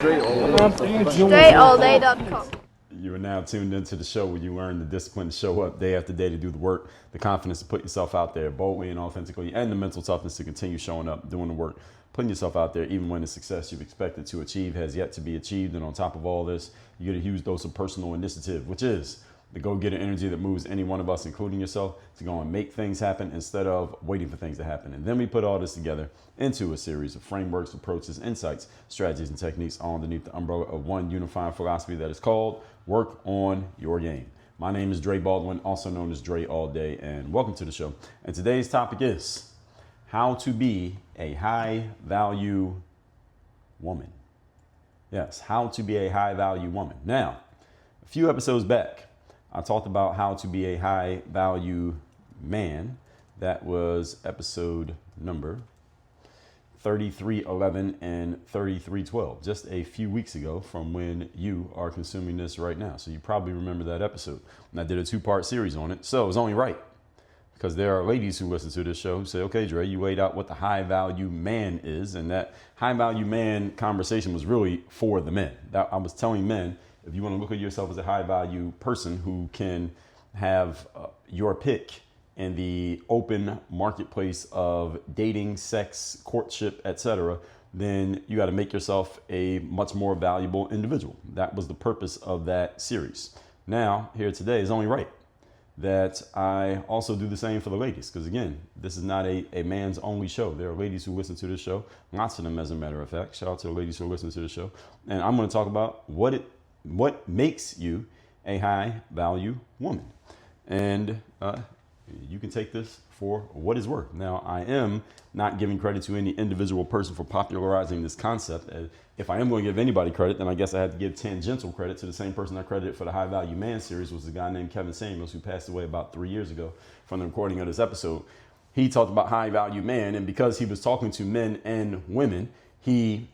DreAllDay.com. You are now tuned into the show where you learn the discipline to show up day after day to do the work, the confidence to put yourself out there boldly and authentically, and the mental toughness to continue showing up, doing the work, putting yourself out there even when the success you've expected to achieve has yet to be achieved. And on top of all this, you get a huge dose of personal initiative, which is the go-getter energy that moves any one of us, including yourself, to go and make things happen instead of waiting for things to happen. And then we put all this together into a series of frameworks, approaches, insights, strategies, and techniques all underneath the umbrella of one unifying philosophy that is called Work on Your Game. My name is Dre Baldwin, also known as Dre All Day, and welcome to the show. And today's topic is how to be a high-value woman. Yes, how to be a high-value woman. Now, a few episodes back, I talked about how to be a high value man. That was episode number 3311 and 3312, just a few weeks ago from when you are consuming this right now. So you probably remember that episode. And I did a 2-part series on it. So it was only right, because there are ladies who listen to this show who say, okay, Dre, you laid out what the high value man is. And that high value man conversation was really for the men. I was telling men, if you want to look at yourself as a high value person who can have your pick in the open marketplace of dating, sex, courtship, etc., then you got to make yourself a much more valuable individual. That was the purpose of that series. Now, here today is only right that I also do the same for the ladies, because again, this is not a man's only show. There are ladies who listen to this show, lots of them as a matter of fact. Shout out to the ladies who listen to the show. And I'm going to talk about what makes you a high value woman. And you can take this for what it's worth. Now, I am not giving credit to any individual person for popularizing this concept. If I am going to give anybody credit, then I guess I have to give tangential credit to the same person I credited for the High Value Man series, was a guy named Kevin Samuels, who passed away about 3 years ago from the recording of this episode. He talked about high value man, and because he was talking to men and women, he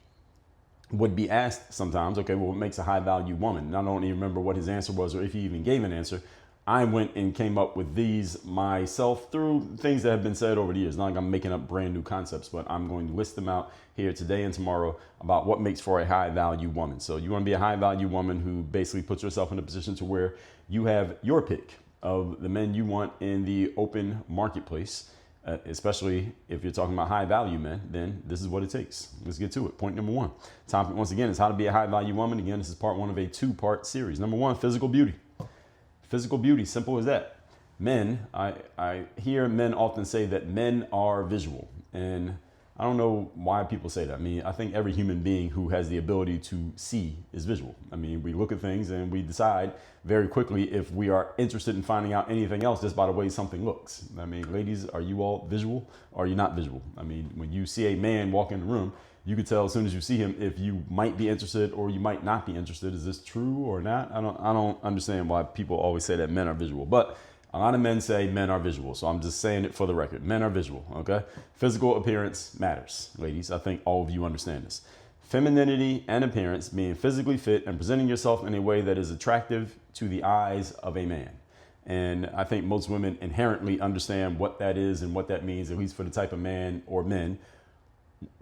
would be asked sometimes, okay, well, what makes a high value woman? And I don't even remember what his answer was or if he even gave an answer. I went and came up with these myself through things that have been said over the years. Not like I'm making up brand new concepts, but I'm going to list them out here today and tomorrow about what makes for a high value woman. So you want to be a high value woman who basically puts yourself in a position to where you have your pick of the men you want in the open marketplace. Especially if you're talking about high value men, then this is what it takes. Let's get to it. Point number 1. Topic, once again, is how to be a high value woman. Again, this is part 1 of a 2-part series. Number 1, physical beauty. Physical beauty, simple as that. Men, I hear men often say that men are visual. And I don't know why people say that. I mean, I think every human being who has the ability to see is visual. I mean, we look at things and we decide very quickly if we are interested in finding out anything else just by the way something looks. I mean, ladies, are you all visual or are you not visual? I mean, when you see a man walk in the room, you can tell as soon as you see him if you might be interested or you might not be interested. Is this true or not? I don't understand why people always say that men are visual, but a lot of men say men are visual. So I'm just saying it for the record. Men are visual, okay? Physical appearance matters, ladies. I think all of you understand this. Femininity and appearance, being physically fit and presenting yourself in a way that is attractive to the eyes of a man. And I think most women inherently understand what that is and what that means, at least for the type of man or men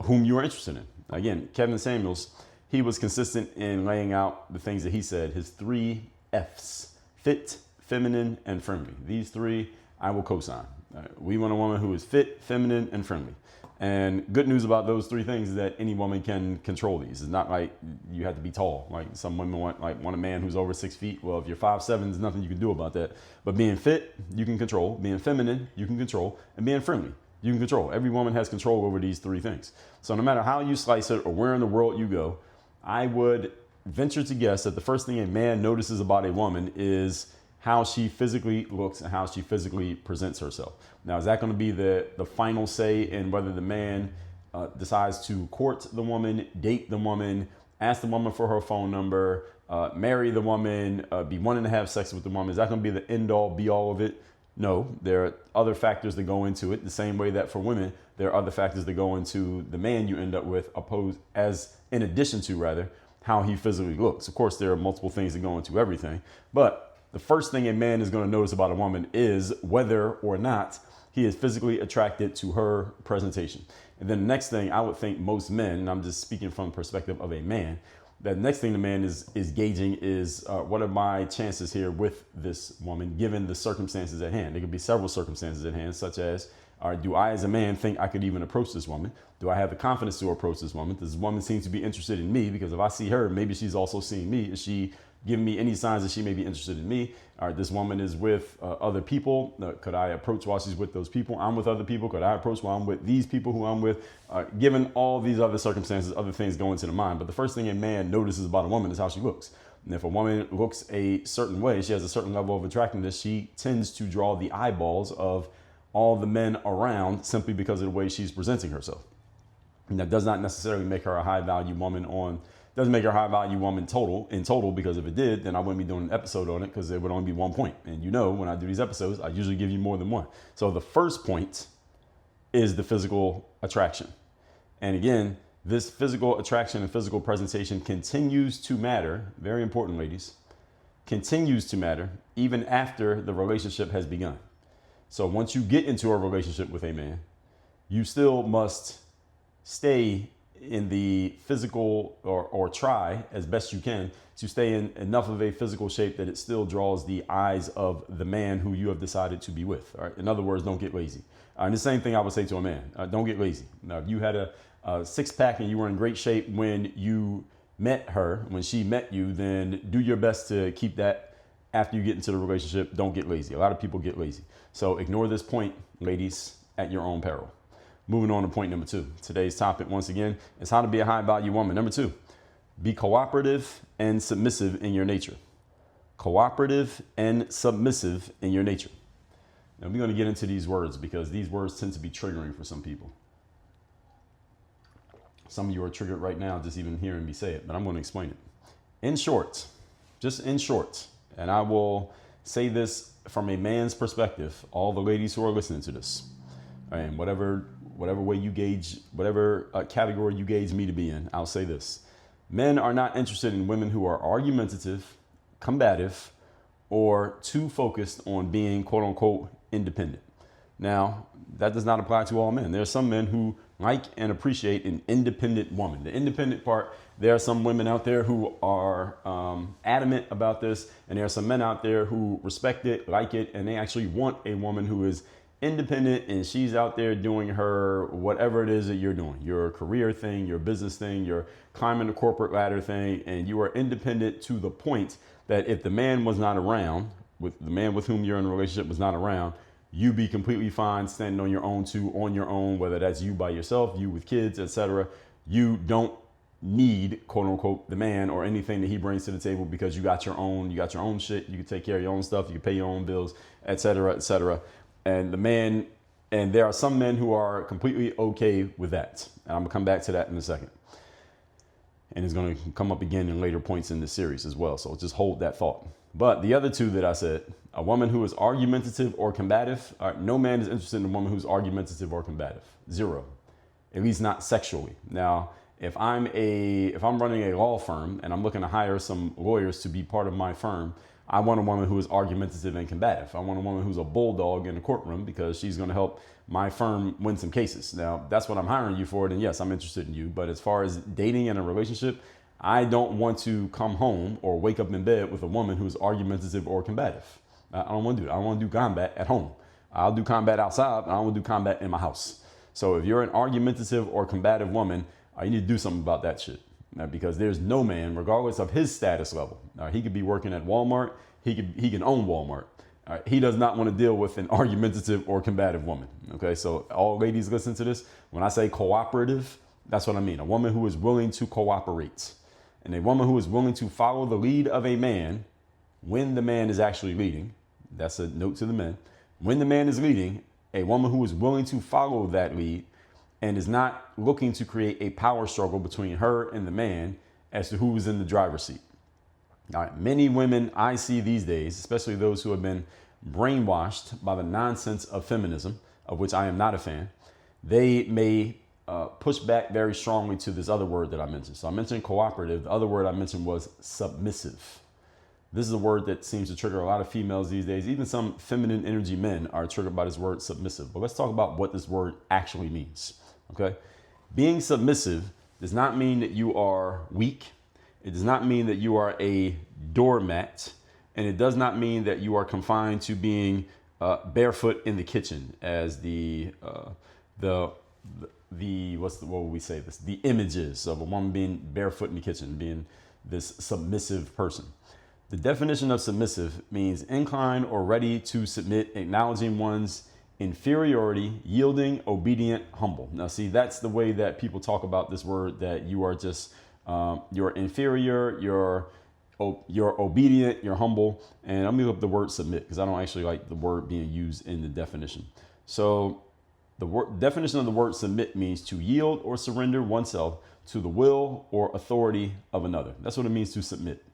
whom you are interested in. Again, Kevin Samuels, he was consistent in laying out the things that he said, his 3 F's: fit, feminine, and friendly. These 3 I will co-sign. We want a woman who is fit, feminine, and friendly. And good news about those 3 things is that any woman can control these. It's not like you have to be tall. Like some women want a man who's over 6 feet. Well, if you're 5'7", there's nothing you can do about that. But being fit, you can control. Being feminine, you can control. And being friendly, you can control. Every woman has control over these 3 things. So no matter how you slice it or where in the world you go, I would venture to guess that the first thing a man notices about a woman is how she physically looks and how she physically presents herself. Now, is that going to be the final say in whether the man decides to court the woman, date the woman, ask the woman for her phone number, marry the woman, be wanting to have sex with the woman? Is that going to be the end all be all of it? No, there are other factors that go into it, the same way that for women, there are other factors that go into the man you end up with, in addition to how he physically looks. Of course, there are multiple things that go into everything, but the first thing a man is going to notice about a woman is whether or not he is physically attracted to her presentation. And then the next thing, I would think most men, and I'm just speaking from the perspective of a man, The next thing the man is gauging is what are my chances here with this woman, given the circumstances at hand. There could be several circumstances at hand, such as, all right, do I as a man think I could even approach this woman? Do I have the confidence to approach this woman? Does this woman seem to be interested in me? Because if I see her, maybe she's also seeing me. Is she giving me any signs that she may be interested in me? All right, this woman is with other people. Could I approach while she's with those people? I'm with other people. Could I approach while I'm with these people who I'm with? Given all these other circumstances, other things go into the mind. But the first thing a man notices about a woman is how she looks. And if a woman looks a certain way, she has a certain level of attractiveness, she tends to draw the eyeballs of all the men around simply because of the way she's presenting herself. And that does not necessarily make her a high value woman doesn't make her a high value woman in total, because if it did, then I wouldn't be doing an episode on it, because it would only be 1 point. And you know, when I do these episodes, I usually give you more than one. So the first point is the physical attraction. And again, this physical attraction and physical presentation continues to matter. Very important, ladies. Continues to matter even after the relationship has begun. So once you get into a relationship with a man, you still must stay in the physical or try as best you can to stay in enough of a physical shape that it still draws the eyes of the man who you have decided to be with. All right? In other words, don't get lazy. And the same thing I would say to a man, don't get lazy. Now, if you had a six pack and you were in great shape when you met her, when she met you, then do your best to keep that after you get into the relationship. Don't get lazy. A lot of people get lazy. So ignore this point, ladies, at your own peril. Moving on to point number 2. Today's topic, once again, is how to be a high value woman. Number 2, be cooperative and submissive in your nature. Cooperative and submissive in your nature. Now we're going to get into these words because these words tend to be triggering for some people. Some of you are triggered right now just even hearing me say it, but I'm going to explain it. In short, just in short, and I will say this from a man's perspective, all the ladies who are listening to this, and whatever way you gauge, whatever category you gauge me to be in, I'll say this. Men are not interested in women who are argumentative, combative, or too focused on being quote unquote independent. Now, that does not apply to all men. There are some men who like and appreciate an independent woman. The independent part, there are some women out there who are adamant about this, and there are some men out there who respect it, like it, and they actually want a woman who is independent and she's out there doing her whatever it is that you're doing, your career thing, your business thing, your climbing the corporate ladder thing, and you are independent to the point that if the man was not around, with the man with whom you're in a relationship was not around, you be completely fine standing on your own, whether that's you by yourself, you with kids, etc. You don't need quote unquote the man or anything that he brings to the table because you got your own shit. You can take care of your own stuff. You can pay your own bills, etc., etc. And there are some men who are completely okay with that. And I'm gonna come back to that in a second. And it's gonna come up again in later points in the series as well. So just hold that thought. But the other two that I said, a woman who is argumentative or combative, no man is interested in a woman who's argumentative or combative. Zero. At least not sexually. Now, if I'm running a law firm and I'm looking to hire some lawyers to be part of my firm, I want a woman who is argumentative and combative. I want a woman who's a bulldog in the courtroom because she's going to help my firm win some cases. Now, that's what I'm hiring you for. And yes, I'm interested in you. But as far as dating and a relationship, I don't want to come home or wake up in bed with a woman who's argumentative or combative. I don't want to do that. I want to do combat at home. I'll do combat outside. I don't want to do combat in my house. So if you're an argumentative or combative woman, you need to do something about that shit. Because there's no man, regardless of his status level, he could be working at Walmart, he can own Walmart. He does not want to deal with an argumentative or combative woman. Okay, so all ladies listen to this. When I say cooperative, that's what I mean. A woman who is willing to cooperate. And a woman who is willing to follow the lead of a man when the man is actually leading. That's a note to the men. When the man is leading, a woman who is willing to follow that lead and is not looking to create a power struggle between her and the man as to who is in the driver's seat. All right, many women I see these days, especially those who have been brainwashed by the nonsense of feminism, of which I am not a fan, they may push back very strongly to this other word that I mentioned. So I mentioned cooperative. The other word I mentioned was submissive. This is a word that seems to trigger a lot of females these days. Even some feminine energy men are triggered by this word submissive. But let's talk about what this word actually means. Okay. Being submissive does not mean that you are weak. It does not mean that you are a doormat. And it does not mean that you are confined to being barefoot in the kitchen as what would we say this? The images of a woman being barefoot in the kitchen, being this submissive person. The definition of submissive means inclined or ready to submit, acknowledging one's inferiority, yielding, obedient, humble. Now, see, that's the way that people talk about this word, that you are just, you're inferior, you're obedient, you're humble. And I'm going to look up the word submit because I don't actually like the word being used in the definition. So the definition of the word submit means to yield or surrender oneself to the will or authority of another. That's what it means to submit.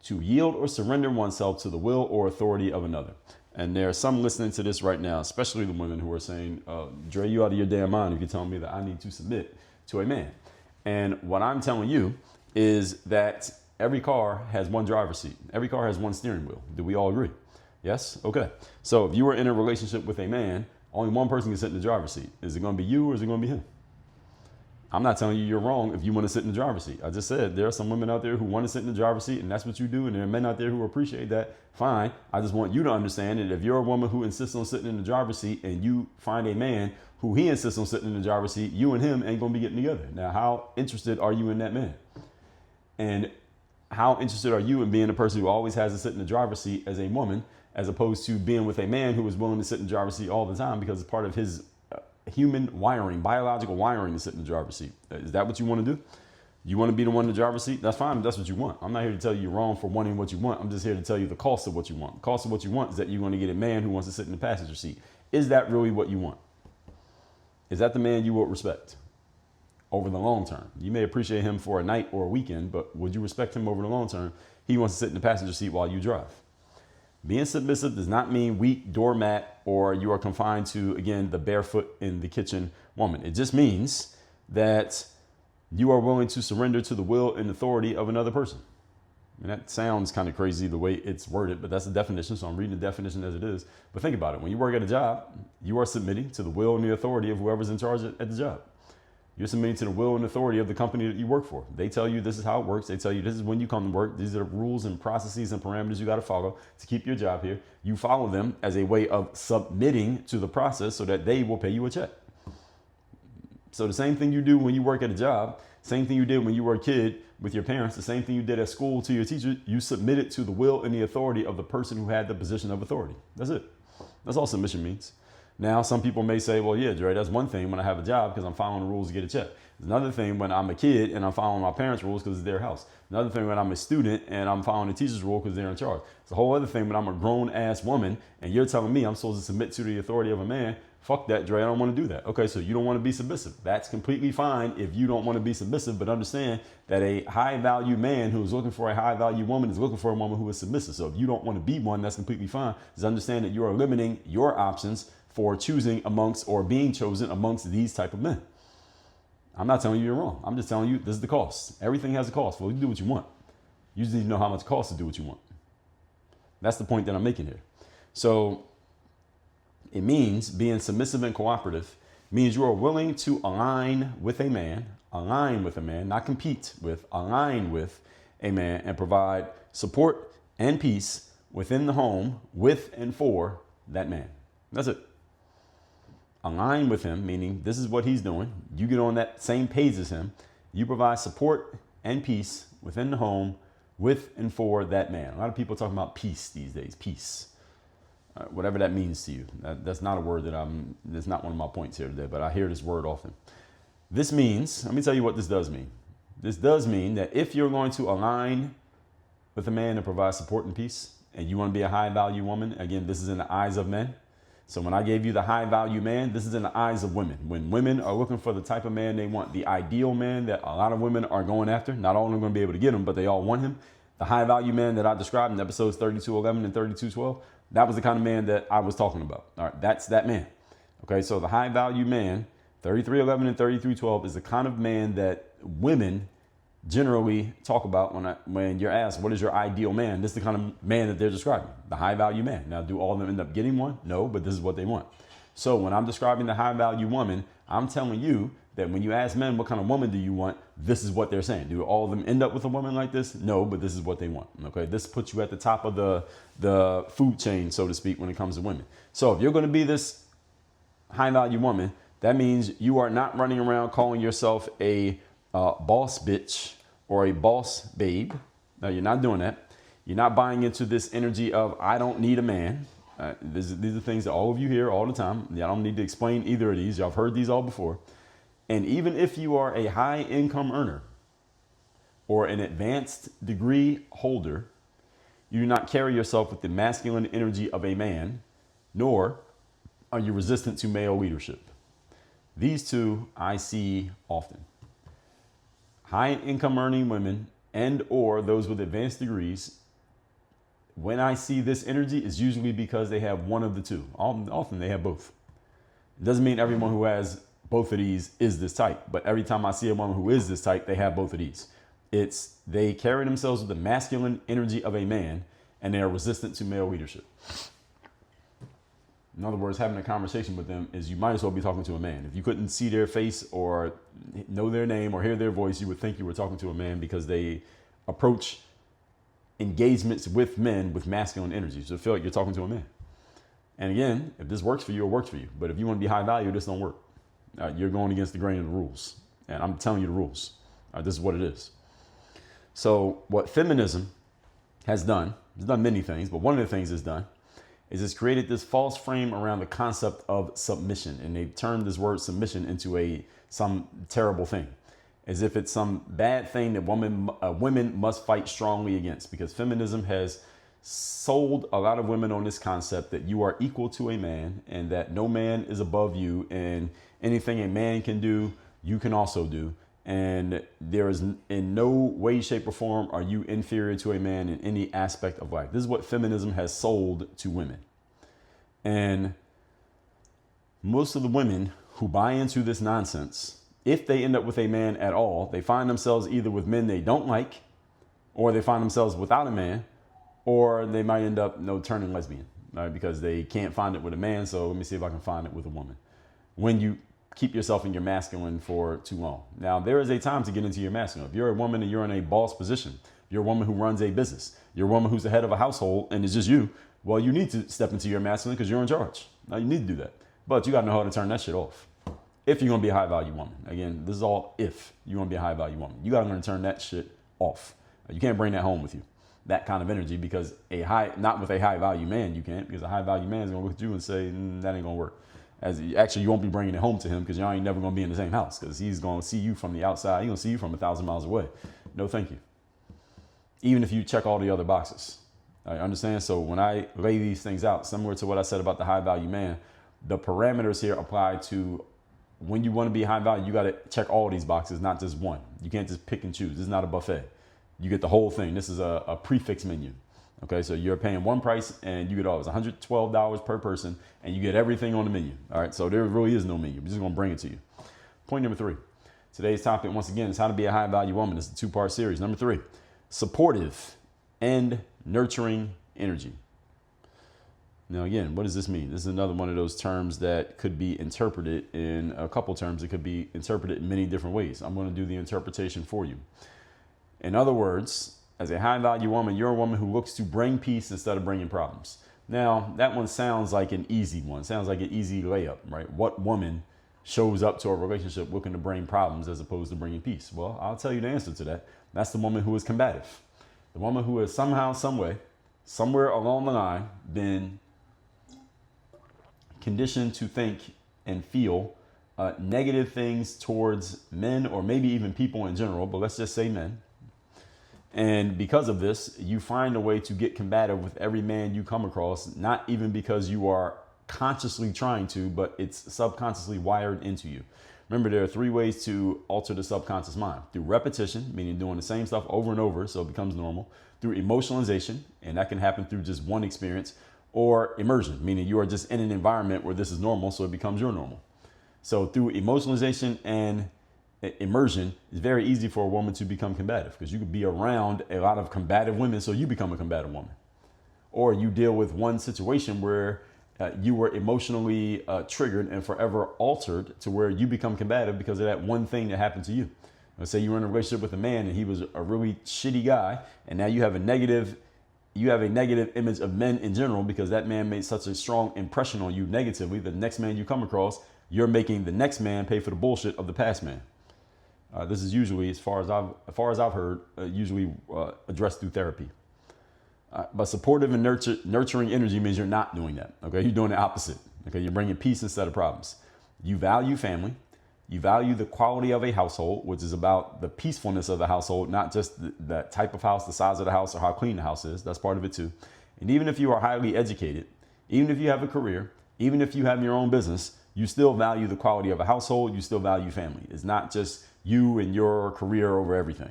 To yield or surrender oneself to the will or authority of another. And there are some listening to this right now, especially the women who are saying, Dre, you out of your damn mind if you're telling me that I need to submit to a man. And what I'm telling you is that every car has one driver's seat. Every car has one steering wheel. Do we all agree? Yes? Okay. So if you were in a relationship with a man, only one person can sit in the driver's seat. Is it going to be you or is it going to be him? I'm not telling you you're wrong if you want to sit in the driver's seat. I just said there are some women out there who want to sit in the driver's seat and that's what you do. And there are men out there who appreciate that. Fine. I just want you to understand that if you're a woman who insists on sitting in the driver's seat and you find a man who he insists on sitting in the driver's seat, you and him ain't going to be getting together. Now, how interested are you in that man? And how interested are you in being a person who always has to sit in the driver's seat as a woman, as opposed to being with a man who is willing to sit in the driver's seat all the time because it's part of his human wiring, biological wiring to sit in the driver's seat? Is that what you want to do? You want to be the one in the driver's seat? That's fine if that's what you want. I'm not here to tell you you're wrong for wanting what you want. I'm just here to tell you the cost of what you want. The cost of what you want is that you're going to get a man who wants to sit in the passenger seat. Is that really what you want? Is that the man you would respect over the long term? You may appreciate him for a night or a weekend, but would you respect him over the long term? He wants to sit in the passenger seat while you drive. Being submissive does not mean weak, doormat, or you are confined to, again, the barefoot in the kitchen woman. It just means that you are willing to surrender to the will and authority of another person. And that sounds kind of crazy the way it's worded, but that's the definition. So I'm reading the definition as it is. But think about it. When you work at a job, you are submitting to the will and the authority of whoever's in charge at the job. You're submitting to the will and authority of the company that you work for. They tell you this is how it works. They tell you this is when you come to work. These are the rules and processes and parameters you got to follow to keep your job here. You follow them as a way of submitting to the process so that they will pay you a check. So the same thing you do when you work at a job, same thing you did when you were a kid with your parents, the same thing you did at school to your teacher, you submitted to the will and the authority of the person who had the position of authority. That's it. That's all submission means. Now, some people may say, well, yeah, Dre, that's one thing when I have a job because I'm following the rules to get a check. It's another thing when I'm a kid and I'm following my parents' rules because it's their house. Another thing when I'm a student and I'm following the teacher's rule because they're in charge. It's a whole other thing when I'm a grown-ass woman and you're telling me I'm supposed to submit to the authority of a man. Fuck that, Dre. I don't want to do that. Okay, so you don't want to be submissive. That's completely fine if you don't want to be submissive, but understand that a high-value man who is looking for a high-value woman is looking for a woman who is submissive. So if you don't want to be one, that's completely fine. Just understand that you are limiting your options for choosing amongst or being chosen amongst these type of men. I'm not telling you you're wrong. I'm just telling you this is the cost. Everything has a cost. Well, you do what you want. You just need to know how much it costs to do what you want. That's the point that I'm making here. So it means being submissive and cooperative means you are willing to align with a man, not compete with, align with a man and provide support and peace within the home with and for that man. That's it. Align with him, meaning this is what he's doing. You get on that same page as him. You provide support and peace within the home with and for that man. A lot of people are talking about peace these days. Peace. Whatever that means to you. That's not a word that's not one of my points here today, but I hear this word often. This means, let me tell you what this does mean. This does mean that if you're going to align with a man and provide support and peace, and you want to be a high value woman, again, this is in the eyes of men. So when I gave you the high value man, this is in the eyes of women. When women are looking for the type of man they want, the ideal man that a lot of women are going after, not all of them are going to be able to get him, but they all want him. The high value man that I described in episodes 32:11 and 32:12, that was the kind of man that I was talking about. All right, that's that man. Okay, so the high value man, 33:11 and 33:12 is the kind of man that women generally talk about when you're asked, what is your ideal man? This is the kind of man that they're describing, the high value man. Now, do all of them end up getting one? No, but this is what they want. So when I'm describing the high value woman, I'm telling you that when you ask men, what kind of woman do you want? this is what they're saying. Do all of them end up with a woman like this? No, but this is what they want. Okay, this puts you at the top of the food chain, so to speak, when it comes to women. So if you're going to be this high value woman, that means you are not running around calling yourself a boss bitch or a boss babe. No, you're not doing that. You're not buying into this energy of I don't need a man. These are things that all of you hear all the time. I don't need to explain either of these. Y'all have heard these all before. And even if you are a high income earner or an advanced degree holder, you do not carry yourself with the masculine energy of a man, nor are you resistant to male leadership. These two I see often. High income earning women and or those with advanced degrees, when I see this energy, it's usually because they have one of the two. Often they have both. It doesn't mean everyone who has both of these is this type, but every time I see a woman who is this type, they have both of these. They carry themselves with the masculine energy of a man, and they are resistant to male leadership. In other words, having a conversation with them is you might as well be talking to a man. If you couldn't see their face or know their name or hear their voice, you would think you were talking to a man because they approach engagements with men with masculine energy. So feel like you're talking to a man. And again, if this works for you, it works for you. But if you want to be high value, this don't work. You're going against the grain of the rules. And I'm telling you the rules. This is what it is. So what feminism has done, it's done many things, but one of the things it's done is it's created this false frame around the concept of submission. And they've turned this word submission into some terrible thing, as if it's some bad thing that women must fight strongly against, because feminism has sold a lot of women on this concept that you are equal to a man and that no man is above you, and anything a man can do, you can also do. And there is in no way, shape, or form are you inferior to a man in any aspect of life. This is what feminism has sold to women. And most of the women who buy into this nonsense, if they end up with a man at all, they find themselves either with men they don't like, or they find themselves without a man, or they might end up turning lesbian, right? Because they can't find it with a man. So let me see if I can find it with a woman. When you keep yourself in your masculine for too long. Now, there is a time to get into your masculine. If you're a woman and you're in a boss position, you're a woman who runs a business, you're a woman who's the head of a household and it's just you, well, you need to step into your masculine because you're in charge. Now, you need to do that. But you got to know how to turn that shit off. If you're going to be a high value woman. Again, this is all if you're going to be a high value woman. You got to learn to turn that shit off. You can't bring that home with you, that kind of energy, because not with a high value man, you can't, because a high value man is going to look at you and say, that ain't going to work. Actually, you won't be bringing it home to him because y'all ain't never going to be in the same house, because he's going to see you from the outside. He's going to see you from 1,000 miles away. No, thank you. Even if you check all the other boxes. I understand. So when I lay these things out, similar to what I said about the high value man, the parameters here apply to when you want to be high value, you got to check all these boxes, not just one. You can't just pick and choose. This is not a buffet. You get the whole thing. This is a prefix menu. Okay, so you're paying one price and you get all. It's $112 per person and you get everything on the menu. All right, so there really is no menu. We're just going to bring it to you. Point number 3. Today's topic, once again, is how to be a high value woman. It's a 2-part series. Number 3, supportive and nurturing energy. Now, again, what does this mean? This is another one of those terms that could be interpreted in a couple terms. It could be interpreted in many different ways. I'm going to do the interpretation for you. In other words, as a high value woman, you're a woman who looks to bring peace instead of bringing problems. Now, that one sounds like an easy one. Sounds like an easy layup, right? What woman shows up to a relationship looking to bring problems as opposed to bringing peace? Well, I'll tell you the answer to that. That's the woman who is combative. The woman who has somehow, some way, somewhere along the line been conditioned to think and feel negative things towards men, or maybe even people in general, but let's just say men. And because of this, you find a way to get combative with every man you come across, not even because you are consciously trying to, but it's subconsciously wired into you. Remember, there are 3 ways to alter the subconscious mind: through repetition, meaning doing the same stuff over and over so it becomes normal; through emotionalization, and that can happen through just one experience; or immersion, meaning you are just in an environment where this is normal so it becomes your normal. So through emotionalization and immersion, it's very easy for a woman to become combative, because you could be around a lot of combative women so you become a combative woman. Or you deal with one situation where you were emotionally triggered and forever altered to where you become combative because of that one thing that happened to you. Let's say you were in a relationship with a man and he was a really shitty guy, and now you have a negative image of men in general because that man made such a strong impression on you negatively. The next man you come across, you're making the next man pay for the bullshit of the past man. This is usually, as far as I've heard, usually addressed through therapy. But supportive and nurturing energy means you're not doing that. Okay, you're doing the opposite. Okay, you're bringing peace instead of problems. You value family. You value the quality of a household, which is about the peacefulness of the household, not just the type of house, the size of the house, or how clean the house is. That's part of it too. And even if you are highly educated, even if you have a career, even if you have your own business, you still value the quality of a household. You still value family. It's not just you and your career over everything.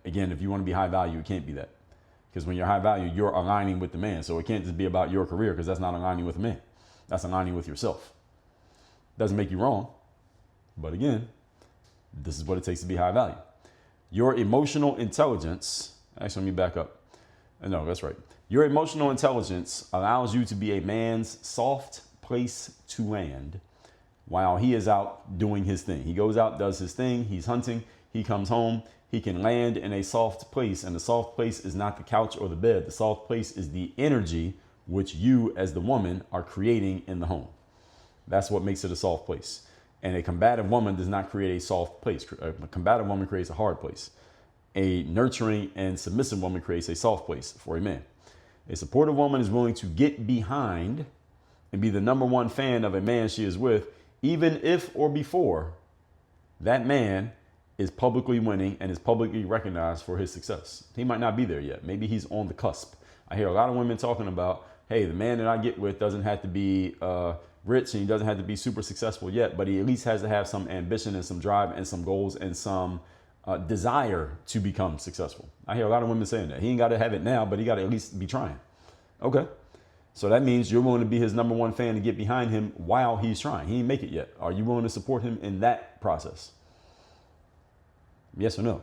Again, if you want to be high value, it can't be that. Because when you're high value, you're aligning with the man. So it can't just be about your career, because that's not aligning with the man. That's aligning with yourself. Doesn't make you wrong. But again, this is what it takes to be high value. Your emotional intelligence, actually, let me back up. No, that's right. Your emotional intelligence allows you to be a man's soft place to land while he is out doing his thing. He goes out, does his thing. He's hunting. He comes home. He can land in a soft place. And the soft place is not the couch or the bed. The soft place is the energy which you as the woman are creating in the home. That's what makes it a soft place. And a combative woman does not create a soft place. A combative woman creates a hard place. A nurturing and submissive woman creates a soft place for a man. A supportive woman is willing to get behind and be the number one fan of a man she is with, even if or before that man is publicly winning and is publicly recognized for his success. He might not be there yet. Maybe he's on the cusp. I hear a lot of women talking about, hey, the man that I get with doesn't have to be rich and he doesn't have to be super successful yet, but he at least has to have some ambition and some drive and some goals and some desire to become successful. I hear a lot of women saying that. He ain't got to have it now, but he got to at least be trying. Okay. So that means you're willing to be his number one fan to get behind him while he's trying. He ain't make it yet. Are you willing to support him in that process? Yes or no?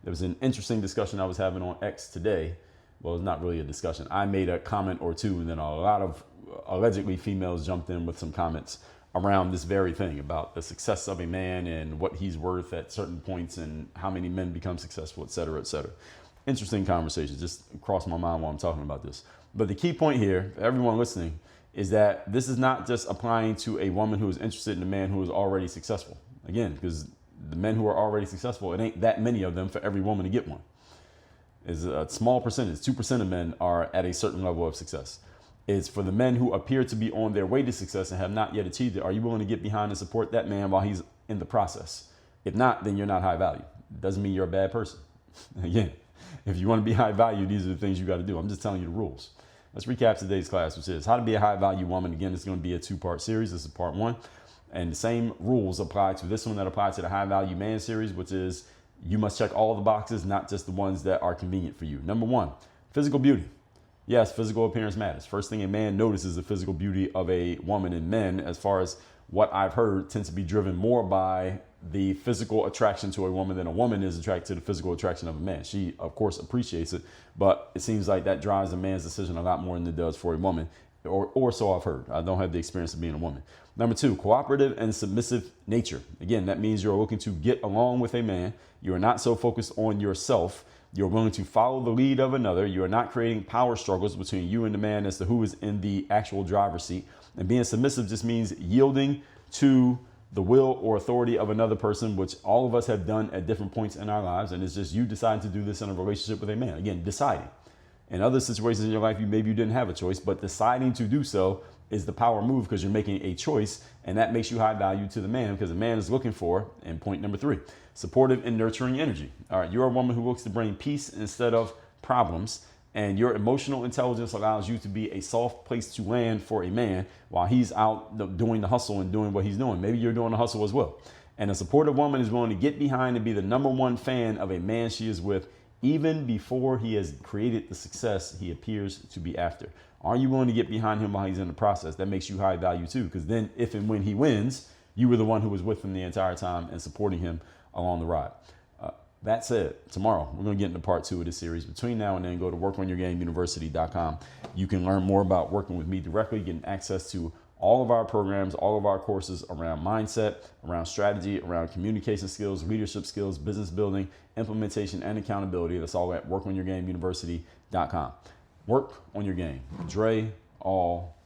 There was an interesting discussion I was having on X today. Well, it's not really a discussion. I made a comment or two, and then a lot of allegedly females jumped in with some comments around this very thing about the success of a man and what he's worth at certain points and how many men become successful, et cetera, et cetera. Interesting conversation. Just crossed my mind while I'm talking about this. But the key point here, for everyone listening, is that this is not just applying to a woman who is interested in a man who is already successful. Again, because the men who are already successful, it ain't that many of them for every woman to get one. It's a small percentage. 2% of men are at a certain level of success. It's for the men who appear to be on their way to success and have not yet achieved it. Are you willing to get behind and support that man while he's in the process? If not, then you're not high value. Doesn't mean you're a bad person. Again, if you want to be high value, these are the things you got to do. I'm just telling you the rules. Let's recap today's class, which is how to be a high value woman. Again, it's going to be a 2-part series. This is part 1. And the same rules apply to this one that apply to the high value man series, which is you must check all the boxes, not just the ones that are convenient for you. Number 1, physical beauty. Yes, physical appearance matters. First thing a man notices is the physical beauty of a woman, and men, as far as what I've heard, tends to be driven more by the physical attraction to a woman than a woman is attracted to the physical attraction of a man. She, of course, appreciates it, but it seems like that drives a man's decision a lot more than it does for a woman, or so I've heard. I don't have the experience of being a woman. Number 2, cooperative and submissive nature. Again, that means you're looking to get along with a man. You are not so focused on yourself. You're willing to follow the lead of another. You are not creating power struggles between you and the man as to who is in the actual driver's seat. And being submissive just means yielding to the will or authority of another person, which all of us have done at different points in our lives. And it's just you deciding to do this in a relationship with a man. Again, deciding. In other situations in your life, maybe you didn't have a choice, but deciding to do so is the power move because you're making a choice, and that makes you high value to the man because the man is looking for, and point number 3, supportive and nurturing energy. All right, you're a woman who looks to bring peace instead of problems, and your emotional intelligence allows you to be a soft place to land for a man while he's out doing the hustle and doing what he's doing. Maybe you're doing the hustle as well. And a supportive woman is willing to get behind and be the number one fan of a man she is with, even before he has created the success he appears to be after. Are you willing to get behind him while he's in the process? That makes you high value too, because then if and when he wins, you were the one who was with him the entire time and supporting him along the ride. That said, tomorrow we're going to get into part 2 of this series. Between now and then, go to workonyourgameuniversity.com. You can learn more about working with me directly, getting access to all of our programs, all of our courses around mindset, around strategy, around communication skills, leadership skills, business building, implementation, and accountability. That's all at workonyourgameuniversity.com. Work on your game. Dre all